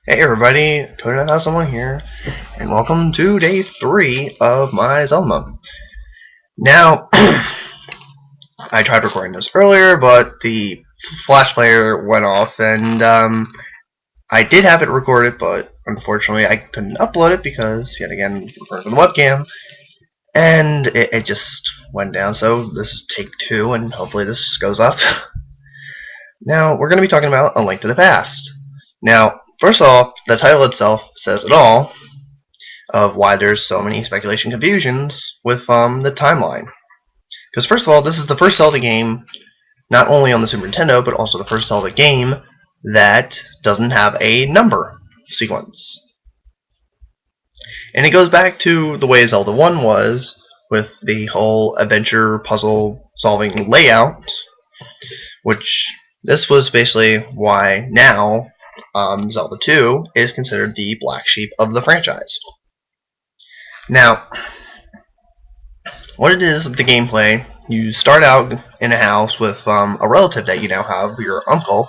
Hey everybody, Tony here, and welcome to day 3 of my Zelda. Now, I tried recording this earlier, but the Flash player went off, and I did have it recorded, but unfortunately I couldn't upload it because, yet again, recording from the webcam, and it just went down, so this is take 2, and hopefully this goes up. Now, we're going to be talking about A Link to the Past. Now, first of all, the title itself says it all of why there's so many speculation confusions with the timeline. Because first of all, this is the first Zelda game, not only on the Super Nintendo, but also the first Zelda game that doesn't have a number sequence. And it goes back to the way Zelda 1 was, with the whole adventure puzzle solving layout, which this was basically why now Zelda 2 is considered the black sheep of the franchise. Now, what it is with the gameplay, you start out in a house with a relative that you now have, your uncle,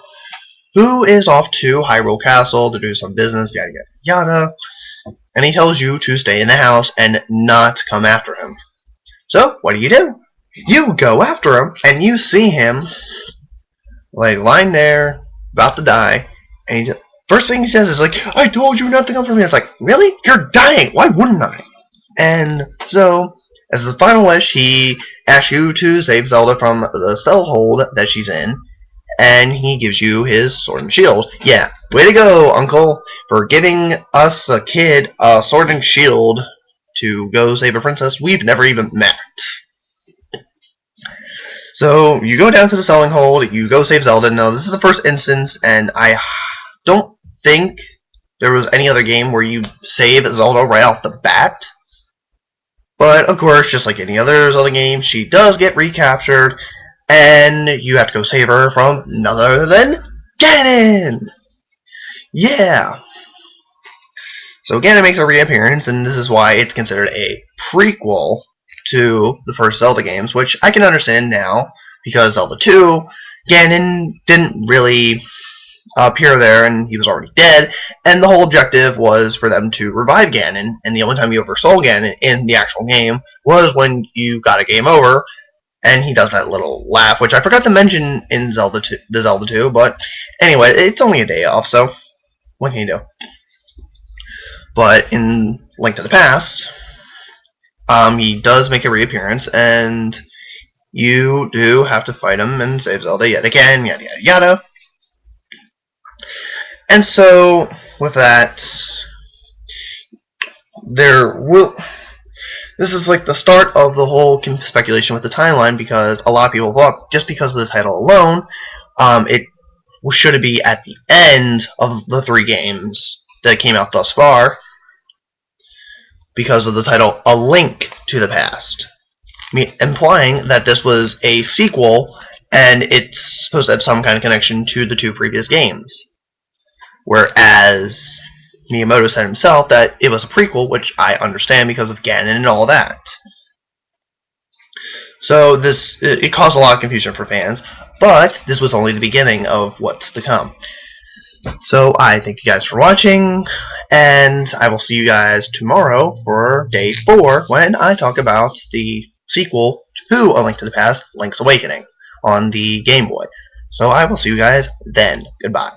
who is off to Hyrule Castle to do some business, yada yada yada, and he tells you to stay in the house and not come after him. So, what do? You go after him, and you see him, like, lying there, about to die, and first thing he says is like, I told you not to come for me. It's like, really? You're dying. Why wouldn't I? And so, as the final wish, he asks you to save Zelda from the cell hold that she's in, and he gives you his sword and shield. Yeah, way to go, Uncle, for giving us a kid a sword and shield to go save a princess we've never even met. So, you go down to the selling hold, you go save Zelda. Now, this is the first instance, and I don't think there was any other game where you save Zelda right off the bat. But, of course, just like any other Zelda game, she does get recaptured, and you have to go save her from none other than Ganon! Yeah! So Ganon makes a reappearance, and this is why it's considered a prequel to the first Zelda games, which I can understand now, because Zelda 2, Ganon didn't really appear there, and he was already dead, and the whole objective was for them to revive Ganon, and the only time you ever saw Ganon in the actual game was when you got a game over, and he does that little laugh, which I forgot to mention in the Zelda 2, but anyway, it's only a day off, so what can you do? But in Link to the Past, he does make a reappearance, and you do have to fight him and save Zelda yet again, yada yada yada. And so, with that, this is like the start of the whole speculation with the timeline, because a lot of people thought, just because of the title alone, it should be at the end of the 3 games that came out thus far, because of the title A Link to the Past, implying that this was a sequel and it's supposed to have some kind of connection to the 2 previous games. Whereas Miyamoto said himself that it was a prequel, which I understand because of Ganon and all that. So it caused a lot of confusion for fans, but this was only the beginning of what's to come. So I thank you guys for watching, and I will see you guys tomorrow for day 4 when I talk about the sequel to A Link to the Past, Link's Awakening, on the Game Boy. So I will see you guys then. Goodbye.